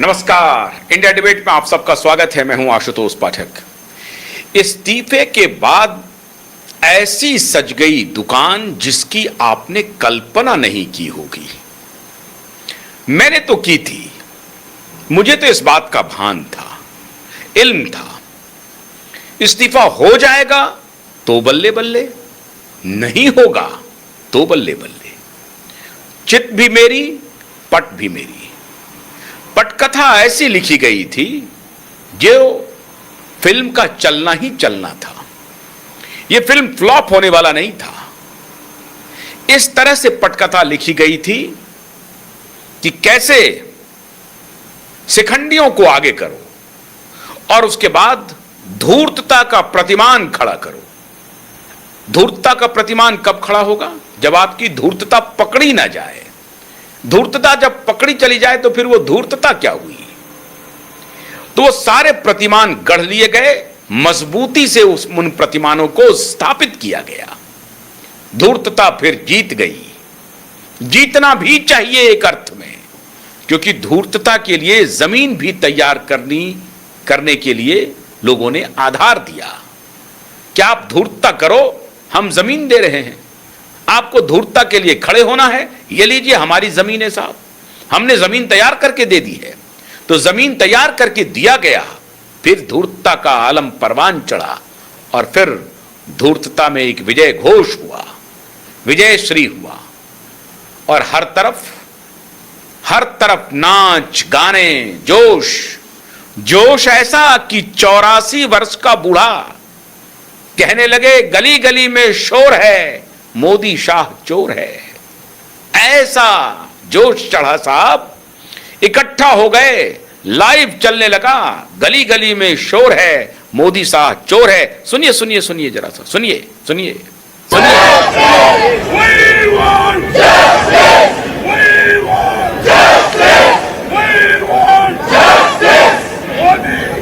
नमस्कार, India debate में आप सबका स्वागत है। मैं हूं आशुतोष पाठक। इस्तीफे के बाद ऐसी सज गई दुकान जिसकी आपने कल्पना नहीं की होगी। मैंने तो की थी, मुझे तो इस बात का भान था, इल्म था। इस्तीफा हो जाएगा तो बल्ले बल्ले, नहीं होगा तो बल्ले बल्ले। चित भी मेरी, पट भी मेरी। पटकथा ऐसी लिखी गई थी जो फिल्म का चलना ही चलना था। यह फिल्म फ्लॉप होने वाला नहीं था। इस तरह से पटकथा लिखी गई थी कि कैसे शिखंडियों को आगे करो और उसके बाद धूर्तता का प्रतिमान खड़ा करो। धूर्तता का प्रतिमान कब खड़ा होगा? जब आपकी धूर्तता पकड़ी ना जाए। धूर्तता जब पकड़ी चली जाए तो फिर वो धूर्तता क्या हुई? तो वो सारे प्रतिमान गढ़ लिए गए, मजबूती से उन प्रतिमानों को स्थापित किया गया। धूर्तता फिर जीत गई। जीतना भी चाहिए एक अर्थ में, क्योंकि धूर्तता के लिए जमीन भी तैयार करने के लिए लोगों ने आधार दिया। क्या आप धूर्तता करो, हम जमीन दे रहे हैं। आपको धूर्तता के लिए खड़े होना है, ये लीजिए हमारी जमीन है साहब, हमने जमीन तैयार करके दे दी है। तो जमीन तैयार करके दिया गया, फिर धूर्तता का आलम परवान चढ़ा और फिर धूर्तता में एक विजय घोष हुआ, विजय श्री हुआ। और हर तरफ नाच गाने, जोश ऐसा कि 84 वर्ष का बूढ़ा कहने लगे गली गली में शोर है, मोदी शाह चोर है। ऐसा जोश चढ़ा साहब, इकट्ठा हो गए, लाइव चलने लगा, गली गली में शोर है, मोदी शाह चोर है। सुनिए सुनिए सुनिए, जरा सा सुनिए सुनिए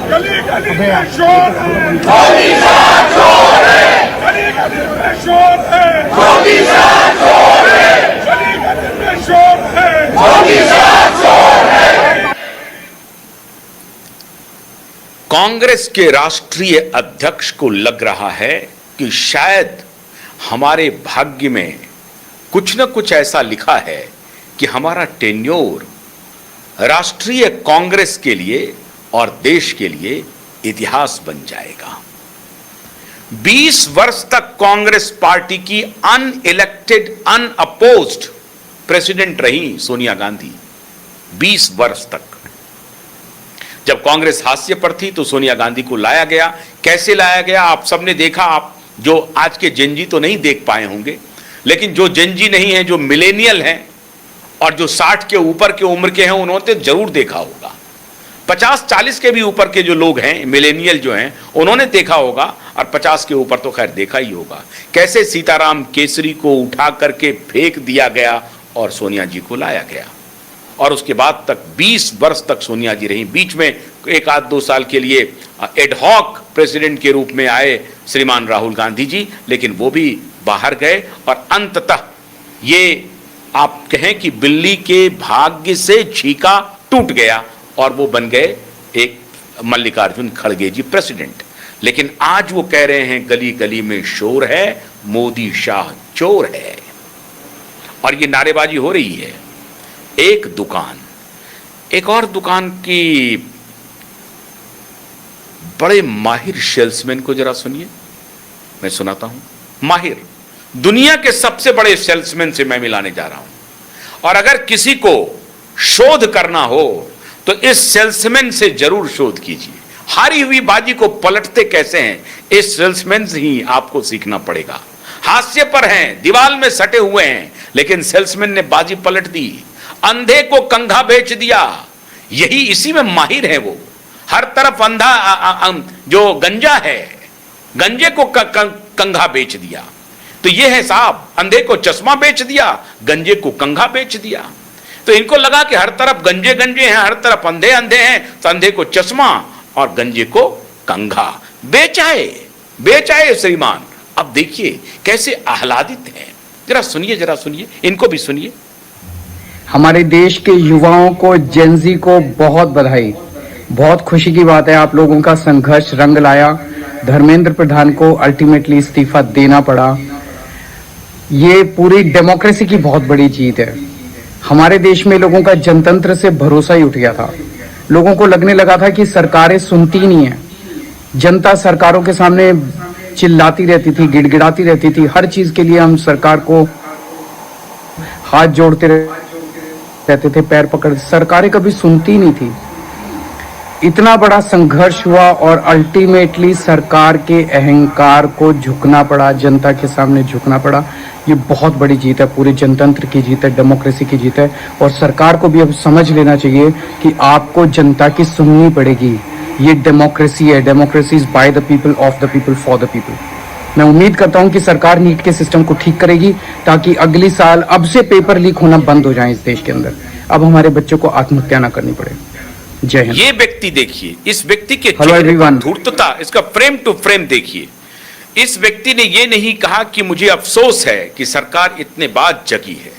गली गली में शोर है, मोदी शाह चोर है। गली गली में शोर है, मोदी शाह चोर है। गली गली में शोर है, मोदी शाह चोर है। कांग्रेस के राष्ट्रीय अध्यक्ष को लग रहा है कि शायद हमारे भाग्य में कुछ न कुछ ऐसा लिखा है कि हमारा टेन्योर राष्ट्रीय कांग्रेस के लिए और देश के लिए इतिहास बन जाएगा। 20 वर्ष तक कांग्रेस पार्टी की अनइलेक्टेड, अनअपोज्ड प्रेसिडेंट रही सोनिया गांधी। 20 वर्ष तक जब कांग्रेस हाशिए पर थी तो सोनिया गांधी को लाया गया। कैसे लाया गया आप सबने देखा। आप जो आज के जेनजी तो नहीं देख पाए होंगे, लेकिन जो जेनजी नहीं है, जो मिलेनियल हैं और जो 60 के ऊपर के उम्र के हैं, उन्होंने जरूर देखा होगा। 50-40 के भी ऊपर के जो लोग हैं, मिलेनियल जो हैं, उन्होंने देखा होगा, और 50 के ऊपर तो खैर देखा ही होगा, कैसे सीताराम केसरी को उठा करके फेंक दिया गया और सोनिया जी को लाया गया। और उसके बाद तक 20 वर्ष तक सोनिया जी रही। बीच में 1-2 साल के लिए एडहॉक प्रेसिडेंट के रूप में आए श्रीमान राहुल गांधी जी, लेकिन वो भी बाहर गए और अंततः ये आप कहें कि बिल्ली के भाग्य से छीका टूट गया और वो बन गए एक मल्लिकार्जुन खड़गे जी प्रेसिडेंट। लेकिन आज वो कह रहे हैं गली गली में शोर है, मोदी शाह चोर है, और ये नारेबाजी हो रही है। एक और दुकान की बड़े माहिर सेल्समैन को जरा सुनिए, मैं सुनाता हूं। माहिर, दुनिया के सबसे बड़े सेल्समैन से मैं मिलाने जा रहा हूं। और अगर किसी को शोध करना हो तो इस सेल्समैन से जरूर शोध कीजिए। हारी हुई बाजी को पलटते कैसे हैं, इस सेल्समैन से ही आपको सीखना पड़ेगा। हास्य पर हैं, दीवार में सटे हुए हैं, लेकिन सेल्समैन ने बाजी पलट दी। अंधे को कंघा बेच दिया, यही इसी में माहिर है वो। हर तरफ अंधा जो गंजा है, गंजे को कंघा बेच दिया। तो ये है साहब, अंधे को चश्मा बेच दिया, गंजे को कंघा बेच दिया। तो इनको लगा कि हर तरफ गंजे गंजे हैं, हर तरफ अंधे अंधे हैं, तो अंधे को चश्मा और गंजे को कंघा बेचाए श्रीमान। अब देखिए कैसे आह्लादित हैं। जरा सुनिए, इनको भी सुनिए। हमारे देश के युवाओं को, जेनजी को बहुत बधाई। बहुत खुशी की बात है, आप लोगों का संघर्ष रंग लाया। धर्मेंद्र प्रधान को अल्टीमेटली इस्तीफा देना पड़ा। ये पूरी डेमोक्रेसी की बहुत बड़ी जीत है। हमारे देश में लोगों का जनतंत्र से भरोसा ही उठ गया था। लोगों को लगने लगा था कि सरकारें सुनती नहीं है, जनता सरकारों के सामने चिल्लाती रहती थी, गिड़गिड़ाती रहती थी। हर चीज के लिए हम सरकार को हाथ जोड़ते रहते थे, पैर पकड़। सरकारें कभी सुनती नहीं थी। इतना बड़ा संघर्ष हुआ और अल्टीमेटली सरकार के अहंकार को झुकना पड़ा, जनता के सामने झुकना पड़ा। ये बहुत बड़ी जीत है, पूरे जनतंत्र की जीत है, डेमोक्रेसी की जीत है। और सरकार को भी अब समझ लेना चाहिए कि आपको जनता की सुननी पड़ेगी। ये डेमोक्रेसी है, democracy is by the people, of the people, for the people. मैं उम्मीद करता हूं कि सरकार नीट के सिस्टम को ठीक करेगी ताकि अगली साल अब से पेपर लीक होना बंद हो जाए इस देश के अंदर। अब हमारे बच्चों को आत्महत्या ना करनी पड़े। जय हिंद। ये व्यक्ति देखिए, इस व्यक्ति के हेलो एवरीवन। धूर्तता, इसका फ्रेम टू फ्रेम देखिए। इस व्यक्ति ने ये नहीं कहा कि मुझे अफसोस है कि सरकार इतने बाद जगी है।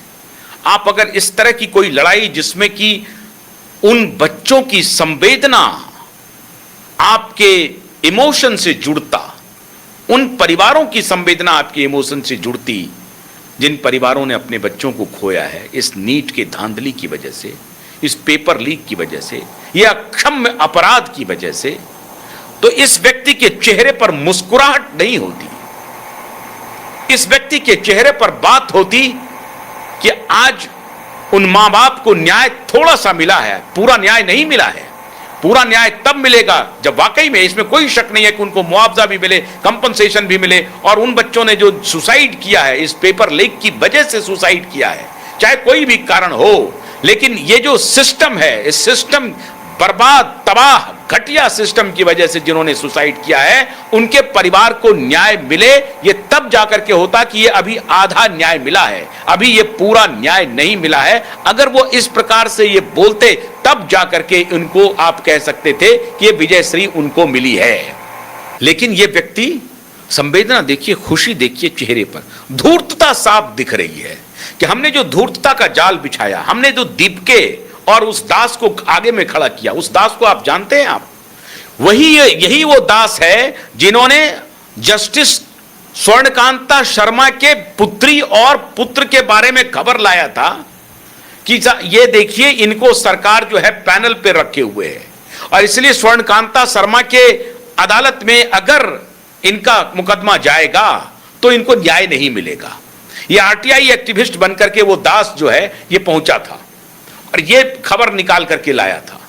आप अगर इस तरह की कोई लड़ाई जिसमें कि उन बच्चों की संवेदना आपके इमोशन से जुड़ता, उन परिवारों की संवेदना आपके इमोशन से जुड़ती जिन परिवारों ने अपने बच्चों को खोया है इस नीट के धांधली की वजह से, इस पेपर लीक की वजह से, या अक्षम्य अपराध की वजह से, तो इस व्यक्ति के चेहरे पर मुस्कुराहट नहीं होती। इस व्यक्ति के चेहरे पर बात होती कि आज उन मां बाप को न्याय थोड़ा सा मिला है, पूरा न्याय नहीं मिला है। पूरा न्याय तब मिलेगा जब वाकई में, इसमें कोई शक नहीं है कि उनको मुआवजा भी मिले, कंपनसेशन भी मिले। और उन बच्चों ने जो सुसाइड किया है, इस पेपर लीक की वजह से सुसाइड किया है, चाहे कोई भी कारण हो, लेकिन ये जो सिस्टम है, इस सिस्टम बर्बाद, तबाह, घटिया सिस्टम की वजह से जिन्होंने सुसाइड किया है, उनके परिवार को न्याय मिले। ये तब जाकर के होता कि ये अभी आधा न्याय मिला है, अभी ये पूरा न्याय नहीं मिला है। अगर वो इस प्रकार से ये बोलते तब जाकर के उनको आप कह सकते थे कि ये विजयश्री उनको मिली है। लेकिन ये व्यक्ति, संवेदना देखिए, खुशी देखिए चेहरे पर, धूर्तता साफ दिख रही है कि हमने जो धूर्तता का जाल बिछाया, हमने जो दीपके और उस दास को आगे में खड़ा किया, उस दास को आप जानते हैं, आप यही वो दास है जिन्होंने जस्टिस स्वर्णकांता शर्मा के पुत्री और पुत्र के बारे में खबर लाया था कि ये देखिए इनको सरकार जो है पैनल पे रखे हुए है और इसलिए स्वर्णकांता शर्मा के अदालत में अगर इनका मुकदमा जाएगा तो इनको न्याय नहीं मिलेगा। ये आरटीआई एक्टिविस्ट बनकर के वो दास जो है ये पहुंचा था और ये खबर निकाल करके लाया था।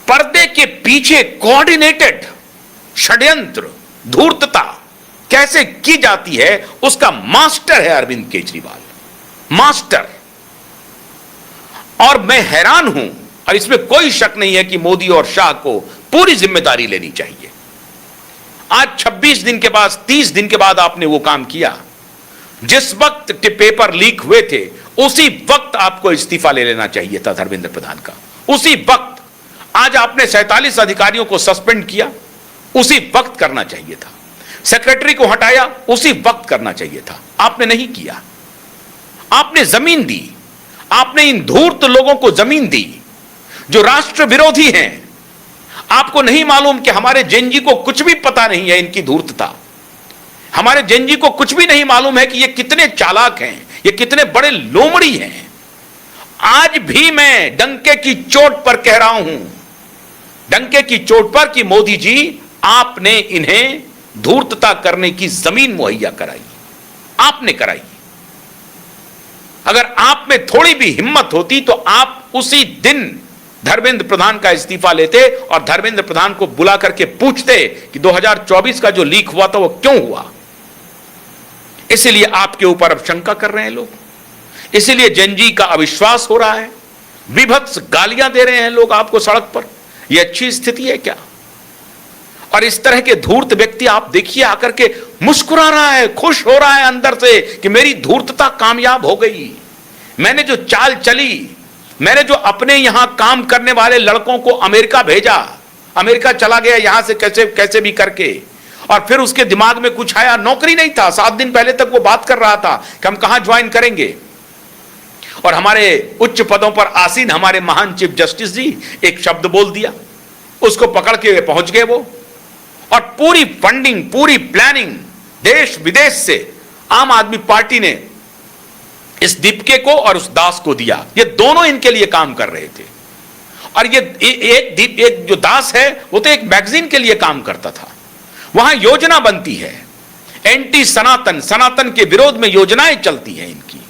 पर्दे के पीछे कोऑर्डिनेटेड षड्यंत्र, धूर्तता कैसे की जाती है उसका मास्टर है अरविंद केजरीवाल, मास्टर। और मैं हैरान हूं, और इसमें कोई शक नहीं है कि मोदी और शाह को पूरी जिम्मेदारी लेनी चाहिए। आज 26 दिन के बाद, 30 दिन के बाद आपने वो काम किया। जिस वक्त पेपर लीक हुए थे उसी वक्त आपको इस्तीफा ले लेना चाहिए था धर्मेंद्र प्रधान का, उसी वक्त। आज आपने 47 अधिकारियों को सस्पेंड किया, उसी वक्त करना चाहिए था। सेक्रेटरी को हटाया, उसी वक्त करना चाहिए था, आपने नहीं किया। आपने जमीन दी, आपने इन धूर्त लोगों को जमीन दी जो राष्ट्र विरोधी हैं। आपको नहीं मालूम कि हमारे जेनजी को कुछ भी पता नहीं है इनकी धूर्तता, हमारे जेनजी को कुछ भी नहीं मालूम है कि ये कितने चालाक हैं, ये कितने बड़े लोमड़ी हैं। आज भी मैं डंके की चोट पर कह रहा हूं, डंके की चोट पर, कि मोदी जी आपने इन्हें धूर्तता करने की जमीन मुहैया कराई, आपने कराई। अगर आप में थोड़ी भी हिम्मत होती तो आप उसी दिन धर्मेंद्र प्रधान का इस्तीफा लेते और धर्मेंद्र प्रधान को बुला करके पूछते कि 2024 का जो लीक हुआ था वो क्यों हुआ। इसलिए आपके ऊपर अब शंका कर रहे हैं लोग, इसलिए जेनजी का अविश्वास हो रहा है, विभत्स गालियां दे रहे हैं लोग आपको सड़क पर। यह अच्छी स्थिति है क्या? और इस तरह के धूर्त व्यक्ति आप देखिए आकर के मुस्कुरा रहा है, खुश हो रहा है अंदर से कि मेरी धूर्तता कामयाब हो गई, मैंने जो चाल चली, मैंने जो अपने यहां काम करने वाले लड़कों को अमेरिका भेजा, अमेरिका चला गया यहां से कैसे कैसे भी करके, और फिर उसके दिमाग में कुछ आया, नौकरी नहीं था, 7 दिन पहले तक वो बात कर रहा था कि हम कहां ज्वाइन करेंगे, और हमारे उच्च पदों पर आसीन हमारे महान चीफ जस्टिस जी एक शब्द बोल दिया, उसको पकड़ के पहुंच गए वो, और पूरी फंडिंग, पूरी प्लानिंग देश विदेश से आम आदमी पार्टी ने इस दीपके को और उस दास को दिया। ये दोनों इनके लिए काम कर रहे थे। और ये एक जो दास है वो तो एक मैगजीन के लिए काम करता था, वहां योजना बनती है, एंटी सनातन, सनातन के विरोध में योजनाएं चलती हैं इनकी।